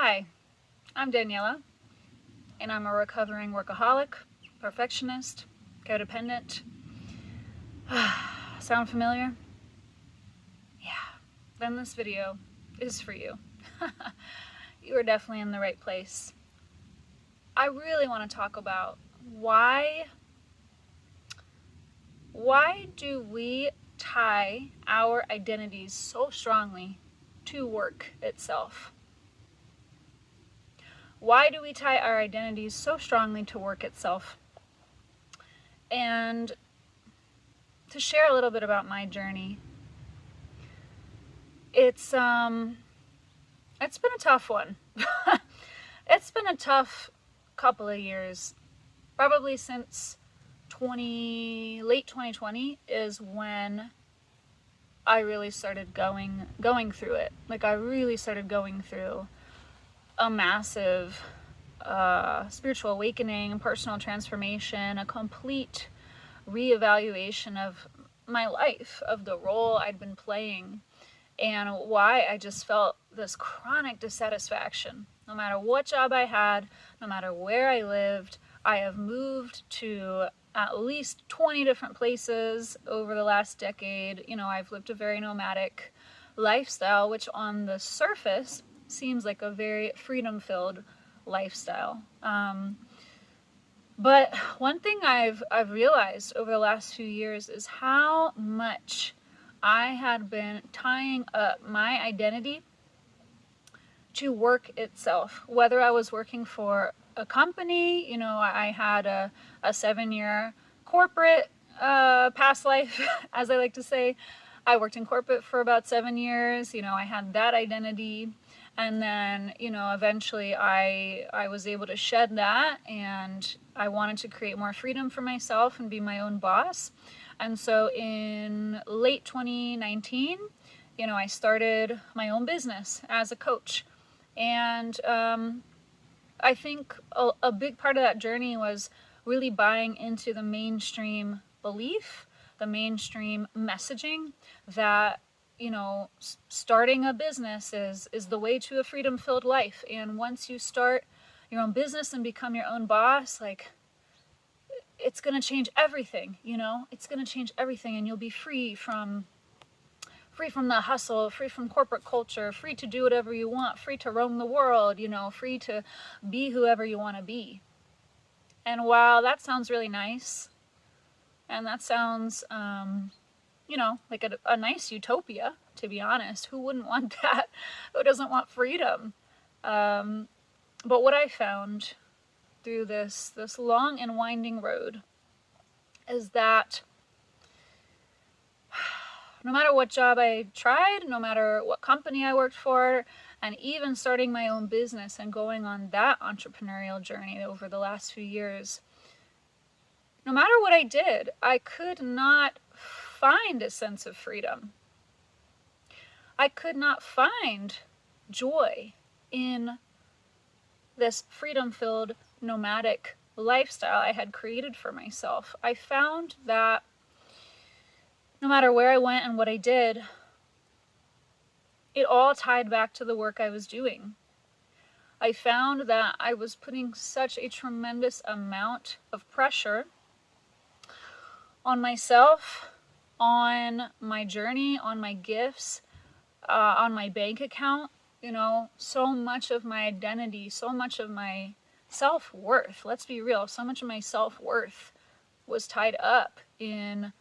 Hi, I'm Daniela, and I'm a recovering workaholic, perfectionist, codependent. Sound familiar? Yeah, then this video is for you. You are definitely in the right place. I really want to talk about why do we tie our identities so strongly to work itself? Why do we tie our identities so strongly to work itself? And to share a little bit about my journey, it's been a tough one. It's been a tough couple of years. Probably since late 2020 is when I really started going through it. Like, I really started going through a massive spiritual awakening, personal transformation, a complete reevaluation of my life, of the role I'd been playing, and why I just felt this chronic dissatisfaction. No matter what job I had, no matter where I lived, I have moved to at least 20 different places over the last decade. I've lived a very nomadic lifestyle, which on the surface seems like a very freedom-filled lifestyle. But one thing I've realized over the last few years is how much I had been tying up my identity to work itself. Whether I was working for a company, I had a 7-year corporate past life, as I like to say. I worked in corporate for about 7 years. I had that identity. And then, eventually I was able to shed that, and I wanted to create more freedom for myself and be my own boss. And so in late 2019, I started my own business as a coach. And I think a big part of that journey was really buying into the mainstream belief, the mainstream messaging that starting a business is the way to a freedom-filled life. And once you start your own business and become your own boss, like, it's going to change everything. It's going to change everything, and you'll be free from the hustle, free from corporate culture, free to do whatever you want, free to roam the world, free to be whoever you want to be. And while that sounds really nice, and that sounds like a nice utopia, to be honest. Who wouldn't want that? Who doesn't want freedom? But what I found through this long and winding road is that no matter what job I tried, no matter what company I worked for, and even starting my own business and going on that entrepreneurial journey over the last few years, no matter what I did, I could not find a sense of freedom. I could not find joy in this freedom-filled nomadic lifestyle I had created for myself. I found that no matter where I went and what I did, it all tied back to the work I was doing. I found that I was putting such a tremendous amount of pressure on myself, on my journey, on my gifts, on my bank account. So much of my identity, so much of my self-worth, let's be real, so much of my self-worth was tied up in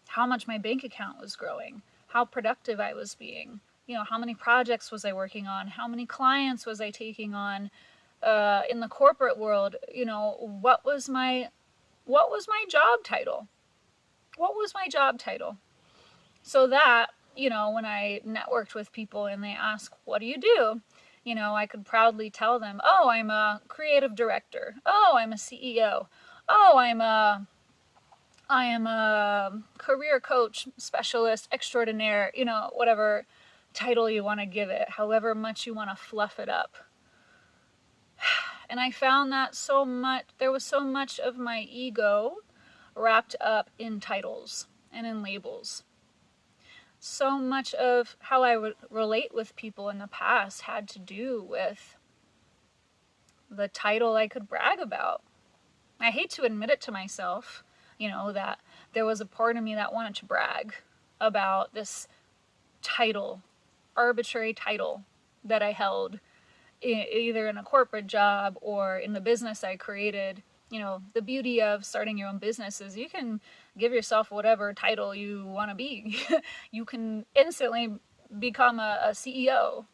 how much my bank account was growing, how productive I was being, how many projects was I working on, how many clients was I taking on in the corporate world. What was my job title? What was my job title? So that, when I networked with people and they ask, what do you do? I could proudly tell them, oh, I'm a creative director. Oh, I'm a CEO. Oh, I am a career coach, specialist, extraordinaire, whatever title you want to give it, however much you want to fluff it up. And I found that there was so much of my ego wrapped up in titles and in labels. So much of how I would relate with people in the past had to do with the title I could brag about. I hate to admit it to myself, that there was a part of me that wanted to brag about this title, arbitrary title that I held, either in a corporate job or in the business I created. The beauty of starting your own business is you can give yourself whatever title you want to be. You can instantly become a CEO,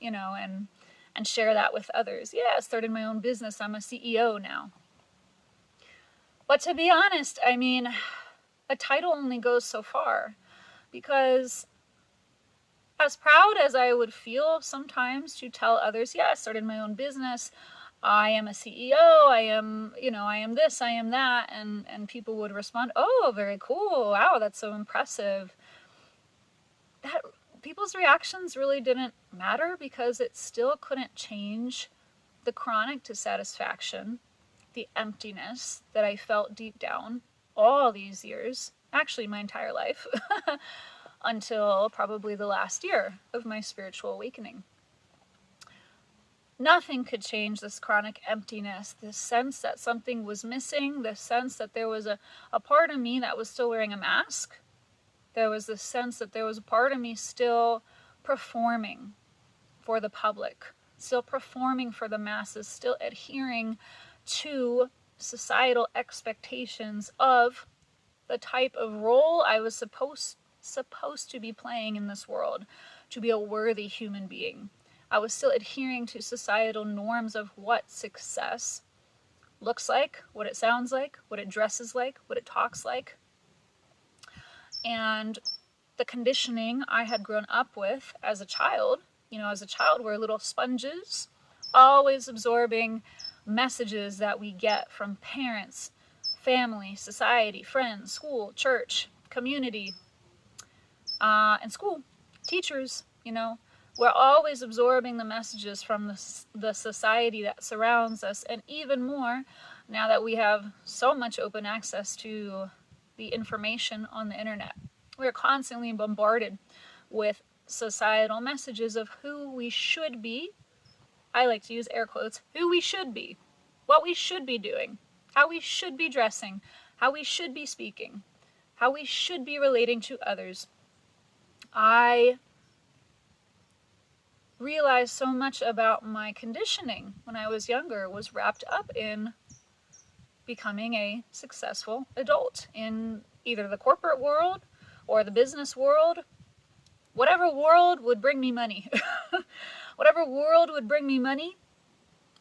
and share that with others. Yeah, I started my own business. I'm a CEO now. But to be honest, a title only goes so far, because as proud as I would feel sometimes to tell others, yeah, I started my own business, I am a CEO, I am this, I am that, and people would respond, oh, very cool, wow, that's so impressive. That people's reactions really didn't matter, because it still couldn't change the chronic dissatisfaction, the emptiness that I felt deep down all these years, actually my entire life, until probably the last year of my spiritual awakening. Nothing could change this chronic emptiness, this sense that something was missing, this sense that there was a part of me that was still wearing a mask. There was this sense that there was a part of me still performing for the public, still performing for the masses, still adhering to societal expectations of the type of role I was supposed to be playing in this world, to be a worthy human being. I was still adhering to societal norms of what success looks like, what it sounds like, what it dresses like, what it talks like. And the conditioning I had grown up with as a child, we're little sponges, always absorbing messages that we get from parents, family, society, friends, school, church, community, and school, teachers, We're always absorbing the messages from the society that surrounds us, and even more now that we have so much open access to the information on the internet. We're constantly bombarded with societal messages of who we should be. I like to use air quotes, who we should be, what we should be doing, how we should be dressing, how we should be speaking, how we should be relating to others. I realized so much about my conditioning when I was younger was wrapped up in becoming a successful adult in either the corporate world or the business world. Whatever world would bring me money. Whatever world would bring me money,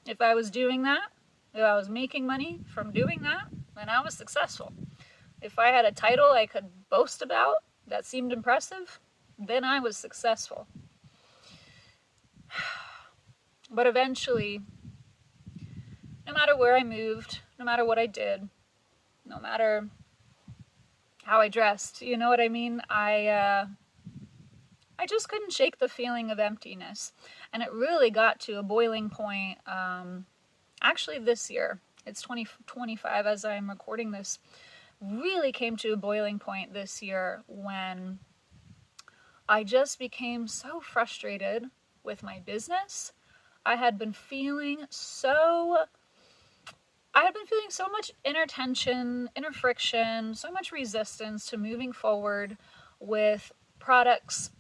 if I was doing that, if I was making money from doing that, then I was successful. If I had a title I could boast about that seemed impressive, then I was successful. But eventually, no matter where I moved, no matter what I did, no matter how I dressed, you know what I mean? I just couldn't shake the feeling of emptiness. And it really got to a boiling point, actually this year. It's 2025 as I'm recording this. Really came to a boiling point this year when I just became so frustrated with my business. I had been feeling so much inner tension, inner friction, so much resistance to moving forward with products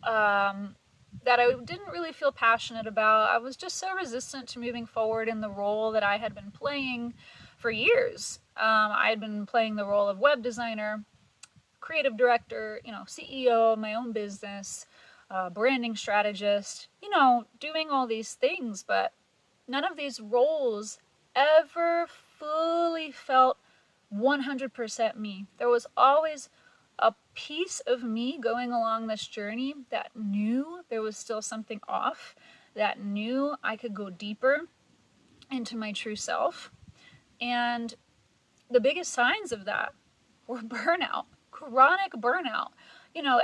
that I didn't really feel passionate about. I was just so resistant to moving forward in the role that I had been playing for years. I had been playing the role of web designer, creative director, CEO of my own business, branding strategist, doing all these things, but none of these roles ever fully felt 100% me. There was always a piece of me going along this journey that knew there was still something off, that knew I could go deeper into my true self. And the biggest signs of that were burnout, chronic burnout.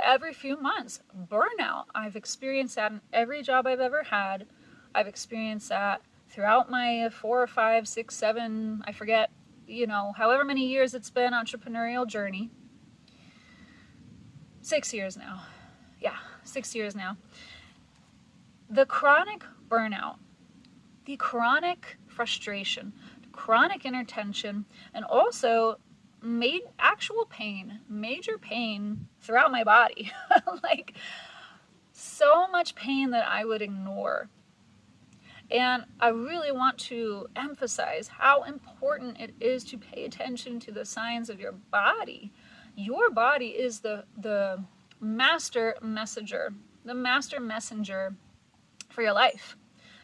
Every few months, burnout. I've experienced that in every job I've ever had. I've experienced that throughout my 4 or 5, 6, 7, I forget, however many years it's been entrepreneurial journey. 6 years now. Yeah, 6 years now. The chronic burnout, the chronic frustration, to chronic inner tension, and also made actual pain, major pain throughout my body. Like, so much pain that I would ignore. And I really want to emphasize how important it is to pay attention to the signs of your body. Your body is the master messenger, the master messenger for your life.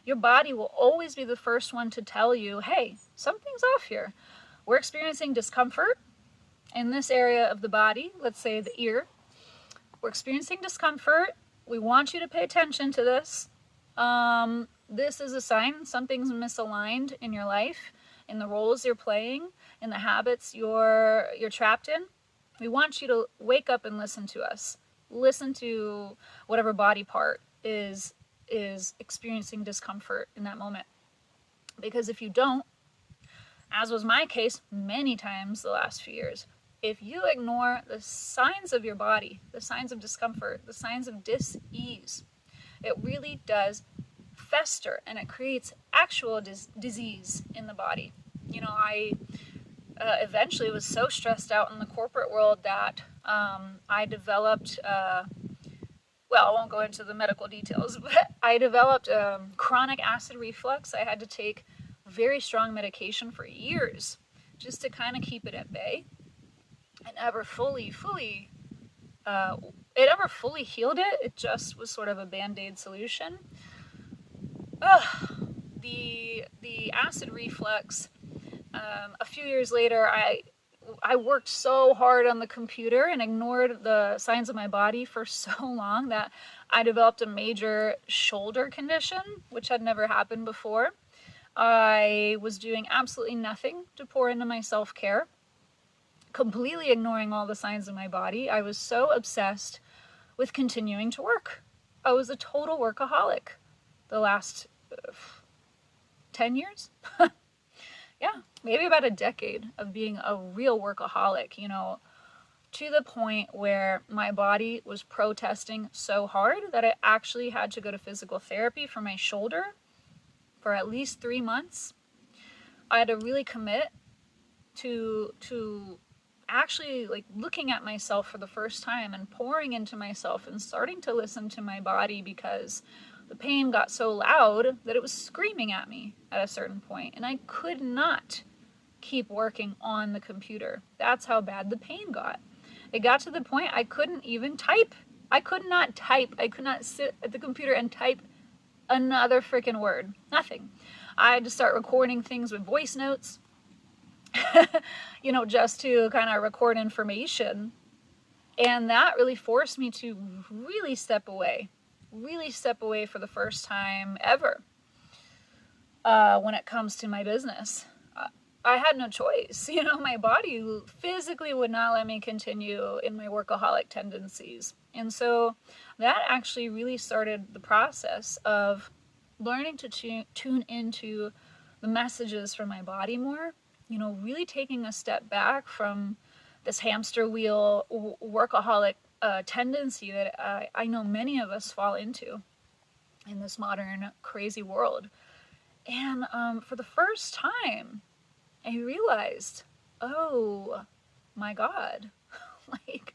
Your body will always be the first one to tell you, hey, something's off here. We're experiencing discomfort in this area of the body, let's say the ear. We're experiencing discomfort. We want you to pay attention to this. This is a sign something's misaligned in your life, in the roles you're playing, in the habits you're trapped in. We want you to wake up and listen to us. Listen to whatever body part is experiencing discomfort in that moment. Because if you don't, as was my case many times the last few years, if you ignore the signs of your body, the signs of discomfort, the signs of dis-ease, it really does fester and it creates actual disease in the body. You know, I eventually was so stressed out in the corporate world that I developed, well, I won't go into the medical details, but I developed chronic acid reflux. I had to take very strong medication for years just to kind of keep it at bay. It never fully healed it. It just was sort of a band-aid solution. The acid reflux, a few years later, I worked so hard on the computer and ignored the signs of my body for so long that I developed a major shoulder condition, which had never happened before. I was doing absolutely nothing to pour into my self-care, completely ignoring all the signs of my body. I was so obsessed with continuing to work. I was a total workaholic the last 10 years. Yeah, maybe about a decade of being a real workaholic, you know, to the point where my body was protesting so hard that I actually had to go to physical therapy for my shoulder for at least 3 months. I had to really commit to actually like looking at myself for the first time and pouring into myself and starting to listen to my body, because the pain got so loud that it was screaming at me at a certain point, and I could not keep working on the computer. That's how bad the pain got. It got to the point I couldn't even type. I could not type. I could not sit at the computer and type another freaking word. Nothing. I had to start recording things with voice notes, you know, just to kind of record information. And that really forced me to really step away for the first time ever when it comes to my business. I had no choice. You know, my body physically would not let me continue in my workaholic tendencies. And so that actually really started the process of learning to tune into the messages from my body more, you know, really taking a step back from this hamster wheel workaholic tendency that I know many of us fall into in this modern crazy world. And for the first time, I realized, oh my God, like,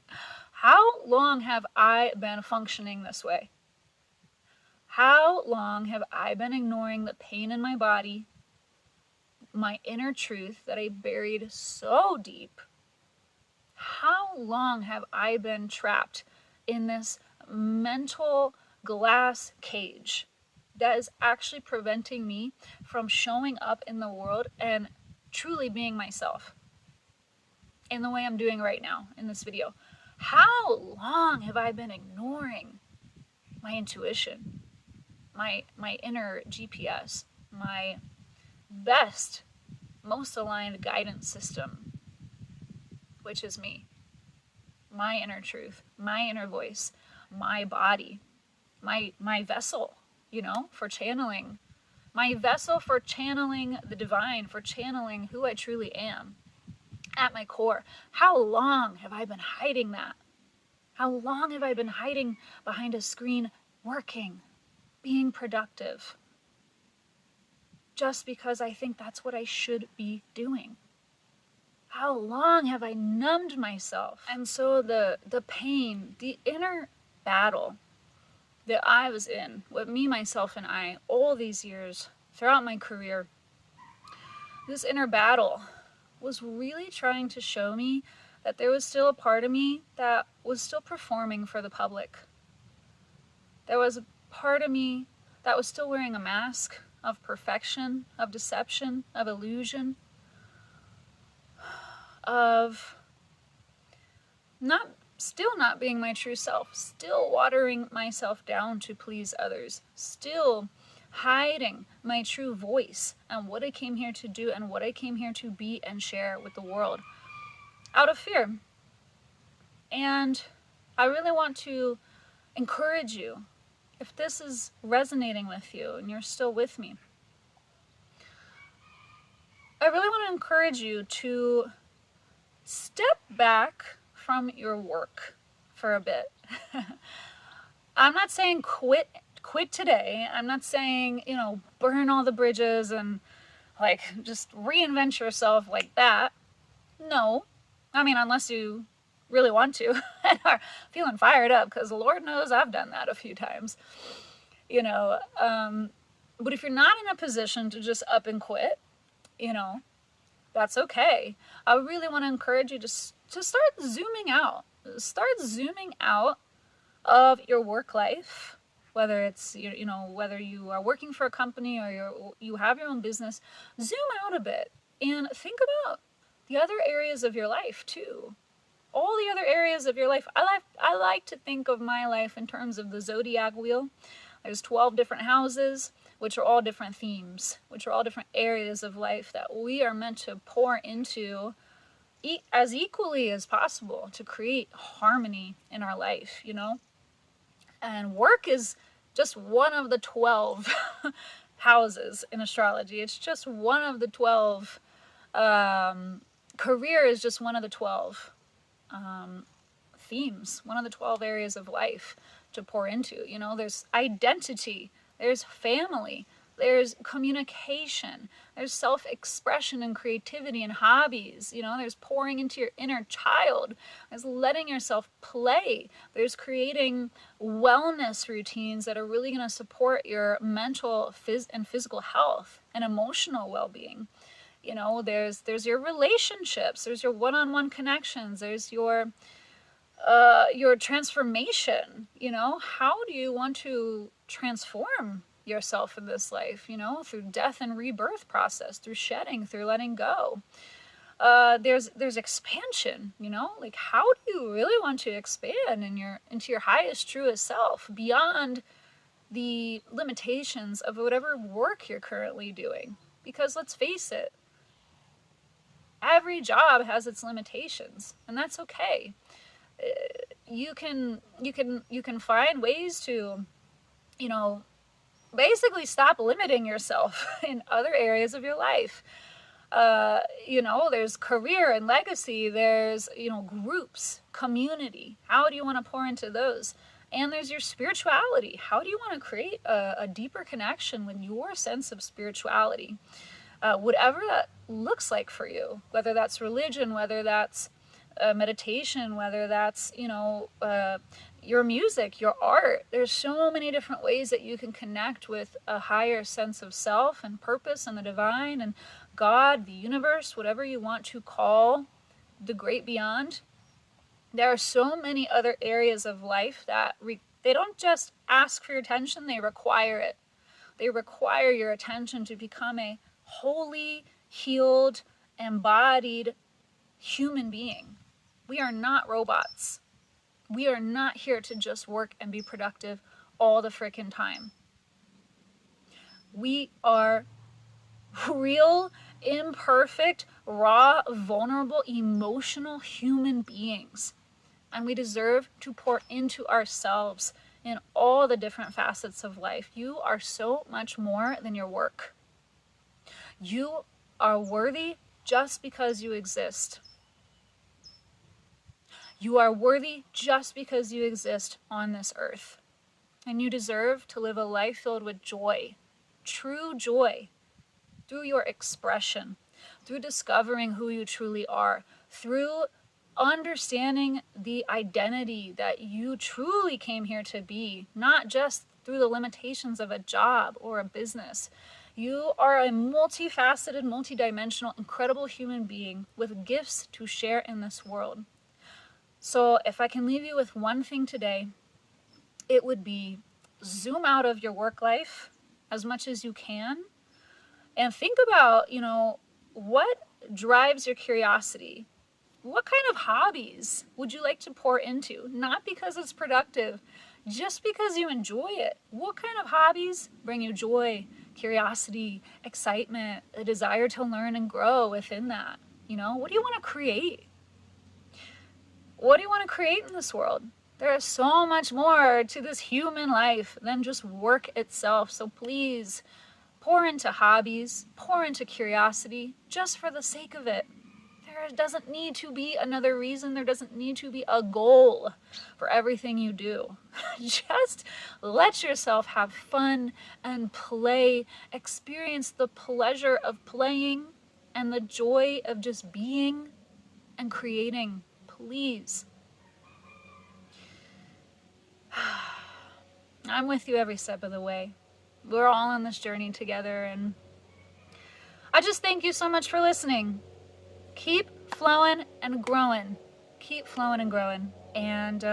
how long have I been functioning this way? How long have I been ignoring the pain in my body, my inner truth that I buried so deep? How long have I been trapped in this mental glass cage that is actually preventing me from showing up in the world and truly being myself in the way I'm doing right now in this video? How long have I been ignoring my intuition, my inner GPS, my best, most aligned guidance system, which is me, my inner truth, my inner voice, my body, my vessel, you know, for channeling, my vessel for channeling the divine, for channeling who I truly am at my core? How long have I been hiding that? How long have I been hiding behind a screen, working, being productive? just because I think that's what I should be doing. How long have I numbed myself? And so the pain, the inner battle that I was in with me, myself, and I all these years throughout my career, this inner battle was really trying to show me that there was still a part of me that was still performing for the public. There was a part of me that was still wearing a mask of perfection, of deception, of illusion, of still not being my true self, still watering myself down to please others, still hiding my true voice and what I came here to do and what I came here to be and share with the world out of fear. And I really want to encourage you, if this is resonating with you and you're still with me, I really want to encourage you to step back from your work for a bit. I'm not saying quit today. I'm not saying, burn all the bridges and just reinvent yourself like that. No. I mean, unless you really want to and are feeling fired up, because Lord knows I've done that a few times. But if you're not in a position to just up and quit, that's okay. I really want to encourage you to start zooming out. Start zooming out of your work life, whether it's, whether you are working for a company or you have your own business. Zoom out a bit and think about the other areas of your life too. All the other areas of your life. I like to think of my life in terms of the zodiac wheel. There's 12 different houses, which are all different themes, which are all different areas of life that we are meant to pour into as equally as possible to create harmony in our life, And work is just one of the 12 houses in astrology. It's just one of the 12. Career is just one of the 12 themes, one of the 12 areas of life to pour into. There's identity, there's family, there's communication, there's self-expression and creativity and hobbies. There's pouring into your inner child, there's letting yourself play, there's creating wellness routines that are really going to support your mental and physical health and emotional well-being. There's your relationships, there's your one-on-one connections, there's your transformation. How do you want to transform yourself in this life, through death and rebirth process, through shedding, through letting go. There's expansion, how do you really want to expand into your highest, truest self beyond the limitations of whatever work you're currently doing? Because let's face it, every job has its limitations, and that's okay. You can find ways to, basically stop limiting yourself in other areas of your life. There's career and legacy, there's, groups, community. How do you want to pour into those? And there's your spirituality. How do you want to create a deeper connection with your sense of spirituality? Whatever that looks like for you, whether that's religion, whether that's meditation, whether that's, your music, your art. There's so many different ways that you can connect with a higher sense of self and purpose and the divine and God, the universe, whatever you want to call the great beyond. There are so many other areas of life that they don't just ask for your attention, they require it. They require your attention to become a wholly, healed, embodied human being. We are not robots. We are not here to just work and be productive all the frickin' time. We are real, imperfect, raw, vulnerable, emotional human beings. And we deserve to pour into ourselves in all the different facets of life. You are so much more than your work. You are worthy just because you exist. You are worthy just because you exist on this earth. And you deserve to live a life filled with joy, true joy, through your expression, through discovering who you truly are, through understanding the identity that you truly came here to be, not just through the limitations of a job or a business. You are a multifaceted, multidimensional, incredible human being with gifts to share in this world. So if I can leave you with one thing today, it would be zoom out of your work life as much as you can and think about, what drives your curiosity? What kind of hobbies would you like to pour into? Not because it's productive, just because you enjoy it. What kind of hobbies bring you joy, curiosity, excitement, a desire to learn and grow within that? What do you want to create? What do you want to create in this world? There is so much more to this human life than just work itself. So please pour into hobbies, pour into curiosity, just for the sake of it. There doesn't need to be another reason. There doesn't need to be a goal for everything you do. Just let yourself have fun and play. Experience the pleasure of playing and the joy of just being and creating. Please. I'm with you every step of the way. We're all on this journey together, and I just thank you so much for listening. Keep flowing and growing. Keep flowing and growing. And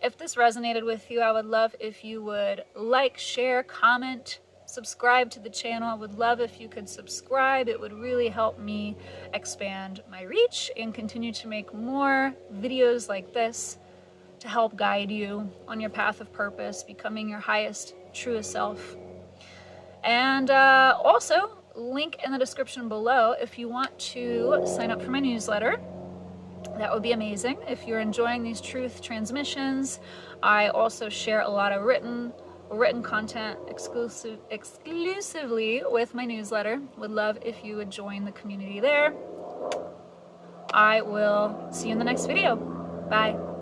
if this resonated with you, I would love if you would like, share, comment, subscribe to the channel. I would love if you could subscribe. It would really help me expand my reach and continue to make more videos like this to help guide you on your path of purpose, becoming your highest, truest self. And also, link in the description below if you want to sign up for my newsletter. That would be amazing. If you're enjoying these truth transmissions, I also share a lot of written content exclusively with my newsletter. Would love if you would join the community there. I will see you in the next video. Bye.